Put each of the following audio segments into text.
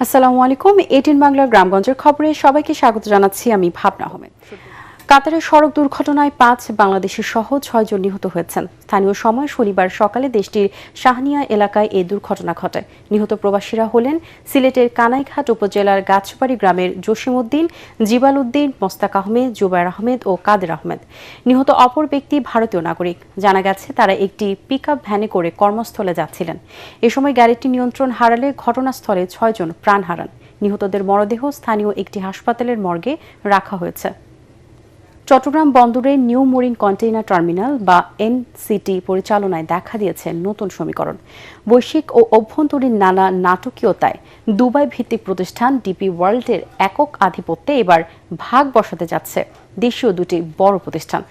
আসসালামু আলাইকুম। 18 বাংলার গ্রামগঞ্জের খবরে সবাইকে স্বাগত জানাচ্ছি। আমি ভাবনা আহমেদ। কাতারের সড়ক দুর্ঘটনায় 5 বাংলাদেশি সহ 6 জন নিহত হয়েছেন। স্থানীয় সময় শনিবার সকালে দেশটির শাহনিয়া এলাকায় এই দুর্ঘটনা ঘটে। নিহত প্রবাসীরা হলেন সিলেটের কানাইঘাট উপজেলার গাছবাড়ি গ্রামের জসিম উদ্দিন, জিবাল উদ্দিন, মোস্তাক আহমেদ, জুবায়ের আহমেদ ও কাদের আহমেদ। নিহত অপর ব্যক্তি ভারতীয় নাগরিক। জানা গেছে তারা একটি পিকআপ ভ্যানে করে কর্মস্থলে যাচ্ছিলেন। এ সময় গাড়িটি নিয়ন্ত্রণ হারালে ঘটনাস্থলে 6 জন প্রাণ হারান। নিহতদের মরদেহ স্থানীয় একটি হাসপাতালের মর্গে রাখা হয়েছে। চট্টগ্রাম বন্দরের নিউ মেরিন কন্টেইনার টার্মিনাল বা এনসিটি পরিচালনায় দেখা দিয়েছে নতুন সমীকরণ। বৈশ্বিক ও অভ্যন্তরীণ নানা নাটকীয়তায় দুবাই ভিত্তিক প্রতিষ্ঠান ডিপি ওয়ার্ল্ডের একক আধিপত্যে এবার ভাগ বসাতে যাচ্ছে দেশীয় দুটি বড় প্রতিষ্ঠান।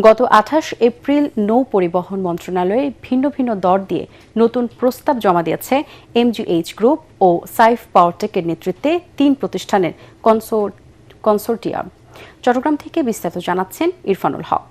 গত 28 এপ্রিল নৌ পরিবহন মন্ত্রণালয়ে ভিন্ন ভিন্ন দর দিয়ে নতুন প্রস্তাব জমা দিয়েছে এমজিএইচ গ্রুপ ও সাইফ পাওয়ারটেকের নেতৃত্বে 3 প্রতিষ্ঠানের কনসোর্টিয়াম। চট্টগ্রাম থেকে বিস্তারিত জানাচ্ছেন ইরফানুল হক।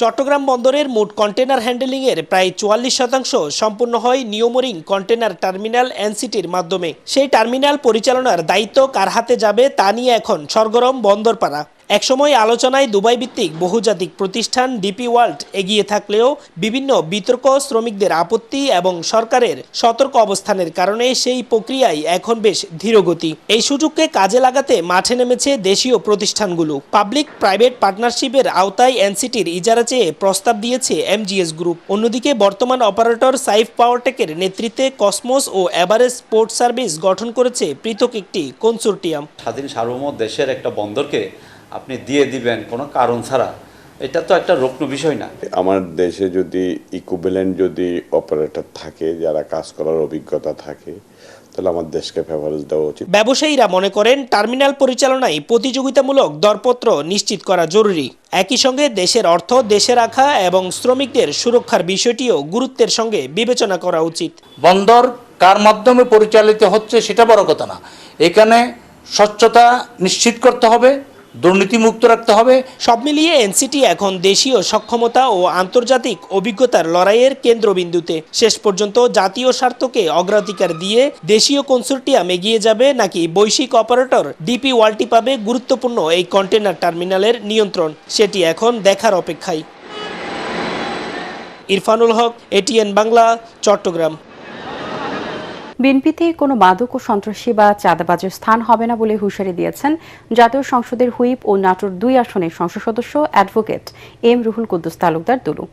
চট্টগ্রাম বন্দরের মোট কন্টেনার হ্যান্ডেলিংয়ের প্রায় 44% সম্পূর্ণ হয় নিউ মেরিন কন্টেনার টার্মিনাল এনসিটির মাধ্যমে। সেই টার্মিনাল পরিচালনার দায়িত্ব কার হাতে যাবে তা নিয়ে এখন সরগরম বন্দরপাড়া। একসময় আলোচনায় দুবাই ভিত্তিক বহুজাতিক প্রতিষ্ঠান ডিপি ওয়ার্ল্ড এগিয়ে থাকলেও বিভিন্ন বিতর্ক, শ্রমিকদের আপত্তি এবং সরকারের সতর্ক অবস্থানের কারণে সেই প্রক্রিয়ায় এখন বেশ ধীরগতি। এই সুযোগকে কাজে লাগাতে মাঠে নেমেছে দেশীয় প্রতিষ্ঠানগুলো। পাবলিক প্রাইভেট পার্টনারশিপের আওতায় এনসিটির ইজারা চেয়ে প্রস্তাব দিয়েছে এমজিএস গ্রুপ। অন্যদিকে বর্তমান অপারেটর সাইফ পাওয়ারটেকের নেতৃত্বে কসমোস ও এভারেস্ট পোর্ট সার্ভিস গঠন করেছে পৃথক একটি কনসোর্টিয়াম। স্বাধীন সার্বভৌম দেশের একটা বন্দরকে আপনি দিয়ে দিবেন কোনো কারণ ছাড়া, এটা তো একটা রুগ্ন বিষয় না। আমার দেশে যদি ইকুইভ্যালেন্ট যদি অপারেটর থাকে, যারা কাজ করার অভিজ্ঞতা থাকে, তাহলে আমার দেশকে ফেভারেজ দেওয়া উচিত। ব্যবসায়ীরা মনে করেন টার্মিনাল পরিচালনায় প্রতিযোগিতামূলক দরপত্র নিশ্চিত করা জরুরি। একই সঙ্গে দেশের অর্থ দেশে রাখা এবং শ্রমিকদের সুরক্ষার বিষয়টিও গুরুত্বের সঙ্গে বিবেচনা করা উচিত। বন্দর কার মাধ্যমে পরিচালিত হচ্ছে সেটা বড় কথা না, এখানে স্বচ্ছতা নিশ্চিত করতে হবে, দুর্নীতিমুক্ত রাখতে হবে। সব মিলিয়ে এনসিটি এখন দেশীয় সক্ষমতা ও আন্তর্জাতিক অভিজ্ঞতার লড়াইয়ের কেন্দ্রবিন্দুতে। শেষ পর্যন্ত জাতীয় স্বার্থকে অগ্রাধিকার দিয়ে দেশীয় কনসোর্টিয়াম এগিয়ে যাবে নাকি বৈশ্বিক অপারেটর ডিপি ওয়ার্ল্ডটি পাবে গুরুত্বপূর্ণ এই কন্টেনার টার্মিনালের নিয়ন্ত্রণ, সেটি এখন দেখার অপেক্ষায়। ইরফানুল হক, এটিএন বাংলা, চট্টগ্রাম। বিএনপিতে কোনো মাদক ও সন্ত্রাসী বা চাঁদাবাজের স্থান হবে না বলে হুঁশিয়ারি দিয়েছেন জাতীয় সংসদের হুইপ ও নাটোর 2 আসনের সংসদ সদস্য অ্যাডভোকেট এম রুহুল কুদ্দুস তালুকদার দুলু।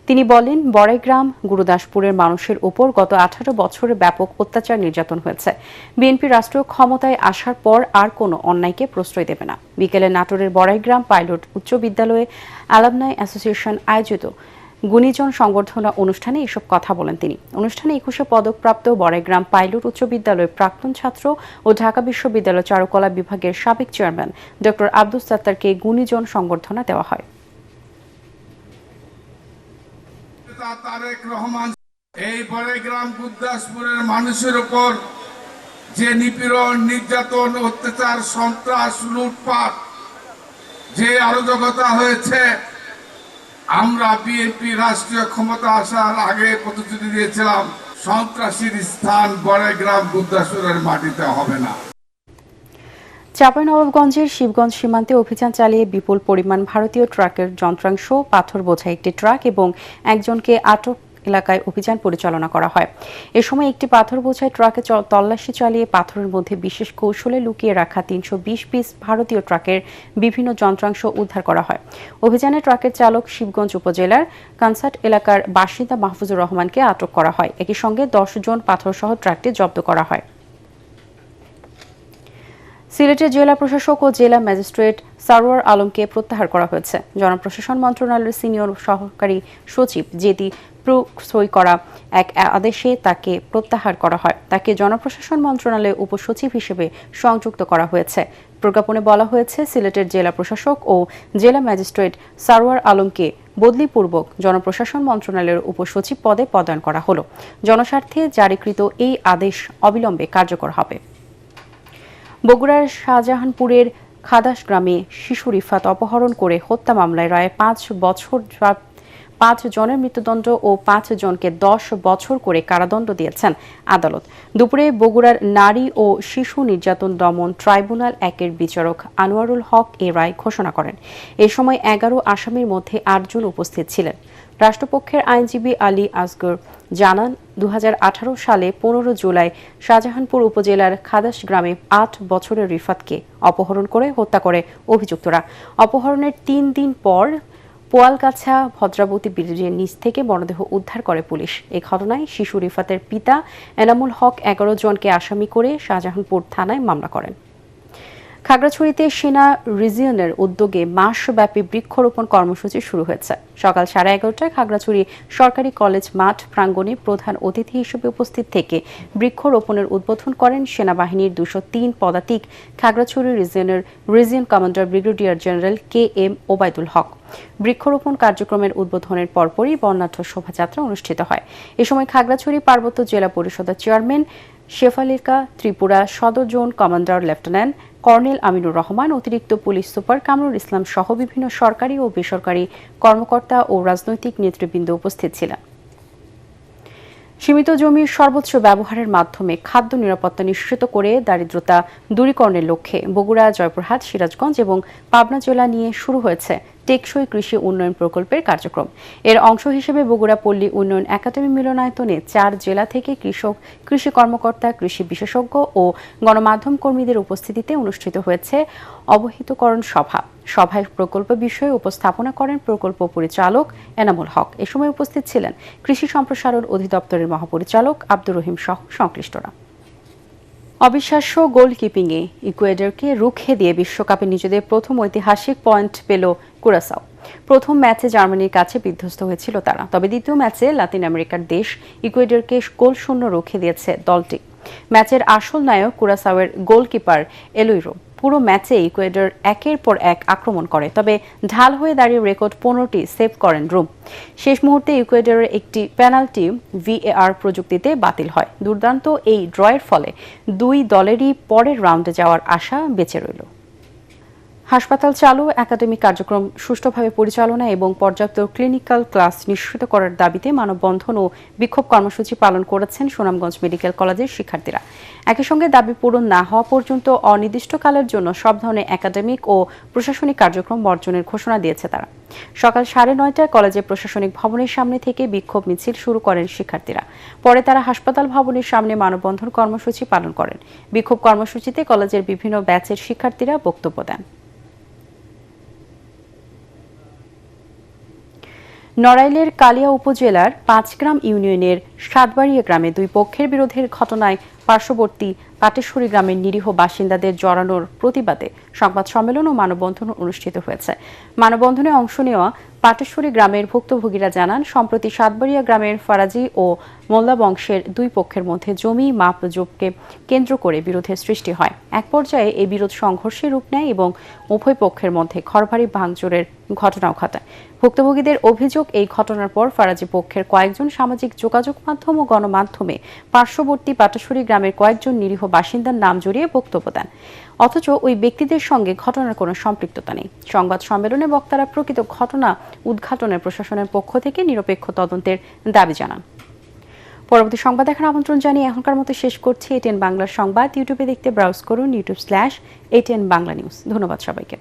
তিনি বলেন, বড়াইগ্রাম গুরুদাসপুরের মানুষের ওপর গত 18 বছরে ব্যাপক অত্যাচার নির্যাতন হয়েছে। বিএনপি রাষ্ট্রীয় ক্ষমতায় আসার পর আর কোনো অন্যায়কে প্রশ্রয় দেবে না। বিকেলে নাটোরের বড়াইগ্রাম পাইলট উচ্চ বিদ্যালয়ে অ্যালামনাই অ্যাসোসিয়েশন আয়োজিত গুণীজন সংবর্ধনা অনুষ্ঠানে এসব কথা বলেন তিনি। অনুষ্ঠানে 21 পদকপ্রাপ্ত বড়াইগ্রাম পাইলট উচ্চ বিদ্যালয়ের প্রাক্তন ছাত্র ও ঢাকা বিশ্ববিদ্যালয় চারুকলা বিভাগের সাবেক চেয়ারম্যান ডক্টর আব্দুস সাত্তারকে গুণীজন সংবর্ধনা দেওয়া হয়। তারেক রহমান এই বড়াইগ্রাম গুরুদাসপুরের মানুষের উপর যে নিপীড়ন, নির্যাতন, অত্যাচার, সন্ত্রাস, লুটপাট, যে অরাজকতা হয়েছে, আমরা বিএনপি রাষ্ট্রীয় ক্ষমতা আসার আগে প্রতিশ্রুতি দিয়েছিলাম সন্ত্রাসীর স্থান বড়াইগ্রাম গুরুদাসপুরের মাটিতে হবে না। চাঁপাইনবাবগঞ্জের শিবগঞ্জ সীমান্তে অভিযান চালিয়ে বিপুল পরিমাণ ভারতীয় ট্রাকের যন্ত্রাংশ, পাথর বোঝাই একটি ট্রাক এবং একজনকে আটক এলাকায় অভিযান পরিচালনা করা হয়। এ সময় একটি পাথর বোঝাই ট্রাকে তল্লাশি চালিয়ে পাথরের মধ্যে বিশেষ কৌশলে লুকিয়ে রাখা 320 পিস ভারতীয় ট্রাকের বিভিন্ন যন্ত্রাংশ উদ্ধার করা হয়। অভিযানে ট্রাকের চালক শিবগঞ্জ উপজেলার কানসাট এলাকার বাসিন্দা মাহফুজুর রহমানকে আটক করা হয়। একই সঙ্গে 10 জন পাথরসহ ট্রাকটি জব্দ করা হয়। সিলেটের জেলা প্রশাসক ও জেলা ম্যাজিস্ট্রেট সারোয়ার আলমকে প্রত্যাহার করা হয়েছে। জনপ্রশাসন মন্ত্রণালয়ের সিনিয়র সহকারী সচিব জেডি সই করা এক আদেশে তাকে প্রত্যাহার করা হয়। তাকে জনপ্রশাসন মন্ত্রণালয়ের উপসচিব হিসেবে সংযুক্ত করা হয়েছে। প্রজ্ঞাপনে বলা হয়েছে, সিলেটের জেলা প্রশাসক ও জেলা ম্যাজিস্ট্রেট সারোয়ার আলমকে বদলিপূর্বক জনপ্রশাসন মন্ত্রণালয়ের উপসচিব পদে পদায়ন করা হলো। জনস্বার্থে জারিকৃত এই আদেশ অবিলম্বে কার্যকর হবে। বগুড়ার শাহজাহানপুরের খাদাস গ্রামে শিশু রিফাত অপহরণ করে হত্যা মামলায় রায়ে 5 বছর 5 জনের মৃত্যুদণ্ড ও 5 জনকে 10 বছর করে কারাদণ্ড দিয়েছেন আদালত। দুপুরে বগুড়ার নারী ও শিশু নির্যাতন দমন ট্রাইব্যুনাল 1-এর বিচারক আনোয়ারুল হক এ রায় ঘোষণা করেন। এ সময় 11 আসামির মধ্যে 8 জন উপস্থিত ছিলেন। রাষ্ট্রপক্ষের আইনজীবী আলী আসগর জানান, 2018 সালে 15 জুলাই শাহজাহানপুর উপজেলার খাদাস গ্রামে 8 বছরের রিফাতকে অপহরণ করে হত্যা করে অভিযুক্তরা। অপহরণের 3 দিন পর পোয়ালগাছা ভদ্রাবতী ব্রিজের নিচ থেকে মরদেহ উদ্ধার করে পুলিশ। এই ঘটনায় শিশু রিফাতের পিতা এনামুল হক 11 জনকে আসামি করে শাহজাহানপুর থানায় মামলা করেন। খাগড়াছড়িতে সেনা রিজিয়নের উদ্যোগে মাসব্যাপী বৃক্ষরোপণ কর্মসূচি শুরু হয়েছে। সকাল 11:30টায় খাগড়াছড়ি সরকারি কলেজ মাঠ প্রাঙ্গণে প্রধান অতিথি হিসেবে উপস্থিত থেকে বৃক্ষরোপণের উদ্বোধন করেন সেনাবাহিনীর 203 পদাতিক খাগড়াছড়ি রিজিয়নের region commander brigadier general KM Obaidul Haque. বৃক্ষরোপণ কার্যক্রমের উদ্বোধনের পরপরই বর্ণাঢ্য শোভাযাত্রা অনুষ্ঠিত হয়। এ সময় খাগড়াছড়ি পার্বত্য জেলা পরিষদের চেয়ারম্যান শেফালিকা, ত্রিপুরা সদর zone commander lieutenant colonel Aminur Rahman, অতিরিক্ত পুলিশ সুপার কামরুল ইসলাম সহ বিভিন্ন সরকারি ও বেসরকারি কর্মকর্তা ও রাজনৈতিক নেতৃবৃন্দ উপস্থিত ছিলেন। সীমিত জমির সর্বোচ্চ ব্যবহারের মাধ্যমে খাদ্য নিরাপত্তা নিশ্চিত করে দারিদ্রতা দূরীকরণের লক্ষ্যে বগুড়া, জয়পুরহাট, সিরাজগঞ্জ এবং পাবনা জেলা নিয়ে শুরু হয়েছে টেকসই কৃষি উন্নয়ন প্রকল্পের কার্যক্রম। এর অংশ হিসেবে বগুড়া পল্লী উন্নয়ন একাডেমি মিলনায়তনে 4 জেলা থেকে কৃষক, কৃষি কর্মকর্তা, কৃষি বিশেষজ্ঞ ও গণমাধ্যম কর্মীদের উপস্থিতিতে অনুষ্ঠিত হয়েছে অবহিতকরণ সভা। সভায় প্রকল্প বিষয়ে উপস্থাপনা করেন প্রকল্প পরিচালক এনামুল হক। এ সময় উপস্থিত ছিলেন কৃষি সম্প্রসারণ অধিদপ্তরের মহাপরিচালক আব্দুর রহিম সহ সংশ্লিষ্টরা। অবিশ্বাস্য গোলকিপিংয়ে ইকুয়েডরকে রুখে দিয়ে বিশ্বকাপে নিজেদের প্রথম ঐতিহাসিক পয়েন্ট পেল কুরাসাও। প্রথম ম্যাচে জার্মানির কাছে বিধ্বস্ত হয়েছিল তারা, তবে দ্বিতীয় ম্যাচে লাতিন আমেরিকার দেশ ইকুয়েডরকে গোলশূন্য রুখে দিয়েছে দলটি। ম্যাচের আসল নায়ক কুরাসাওয়ের গোলকিপার এলোইরো। পুরো ম্যাচে ইকুয়েডর একের পর এক আক্রমণ করে, তবে ঢাল হয়ে দাঁড়িয়ে রেকর্ড 15টি সেভ করেন রুম। শেষ মুহূর্তে ইকুয়েডরের একটি পেনাল্টি VAR প্রযুক্তিতে বাতিল হয়। দুর্দান্ত এই ড্রয়ের ফলে দুই দলেরই পরের রাউন্ডে যাওয়ার আশা বেঁচে রইল। হাসপাতাল চালু, একাডেমিক কার্যক্রম সুষ্ঠুভাবে পরিচালনা এবং পর্যাপ্ত ক্লিনিক্যাল ক্লাস নিশ্চিত করার দাবিতে মানববন্ধন ও বিক্ষোভ কর্মসূচি পালন করেছেন সুনামগঞ্জ মেডিকেল কলেজের শিক্ষার্থীরা। একই সঙ্গে দাবি পূরণ না হওয়া পর্যন্ত অনির্দিষ্টকালের জন্য সব ধরনের একাডেমিক ও প্রশাসনিক কার্যক্রম বর্জনের ঘোষণা দিয়েছে তারা। সকাল 9:30টায় কলেজের প্রশাসনিক ভবনের সামনে থেকে বিক্ষোভ মিছিল শুরু করেন শিক্ষার্থীরা। পরে তারা হাসপাতাল ভবনের সামনে মানববন্ধন কর্মসূচি পালন করেন। বিক্ষোভ কর্মসূচিতে কলেজের বিভিন্ন ব্যাচের শিক্ষার্থীরা বক্তব্য দেন। নড়াইলের কালিয়া উপজেলার 5 গ্রাম ইউনিয়নের সাতবাড়িয়া গ্রামে দুই পক্ষের বিরোধের ঘটনায় পার্শ্ববর্তী পাটেশ্বরী গ্রামের নিরীহ বাসিন্দাদের জড়ানোর প্রতিবাদে সংবাদ সম্মেলন ও মানববন্ধন অনুষ্ঠিত হয়েছে। মানববন্ধনে অংশ নেওয়া পাটেশ্বরী গ্রামের ভুক্তভোগীরা জানান, সম্প্রতি সাতবাড়িয়া গ্রামের ফারাজি ও মোল্লা বংশের দুই পক্ষের মধ্যে জমি মাপজোপকে কেন্দ্র করে বিরোধের সৃষ্টি হয়। এক পর্যায়ে এই বিরোধ সংঘর্ষের রূপ নেয় এবং উভয় পক্ষের মধ্যে ঘরবাড়ি ভাঙচুরের ঘটনাও ঘটায়। ভুক্তভোগীদের অভিযোগ, এই ঘটনার পর ফারাজি পক্ষের কয়েকজন সামাজিক যোগাযোগ মাধ্যম ও গণমাধ্যমে পার্শ্ববর্তী পাটেশ্বরী গ্রামের কয়েকজন নিরীহ বাসিন্দার নাম জড়িয়ে বক্তব্য দেন, অথচ ওই ব্যক্তিদের সঙ্গে ঘটনার কোনো সম্পৃক্ততা নেই। সংবাদ সম্মেলনে বক্তারা প্রকৃত ঘটনা উদ্ঘাটনের প্রশাসনের পক্ষ থেকে নিরপেক্ষ তদন্তের দাবি জানান। পরবর্তী সংবাদ দেখার আমন্ত্রণ জানিয়ে এখনকার মতো শেষ করছি। ATN বাংলার সংবাদ ইউটিউবে দেখতে ব্রাউজ করুন youtube/ATN বাংলা নিউজ। ধন্যবাদ সবাইকে।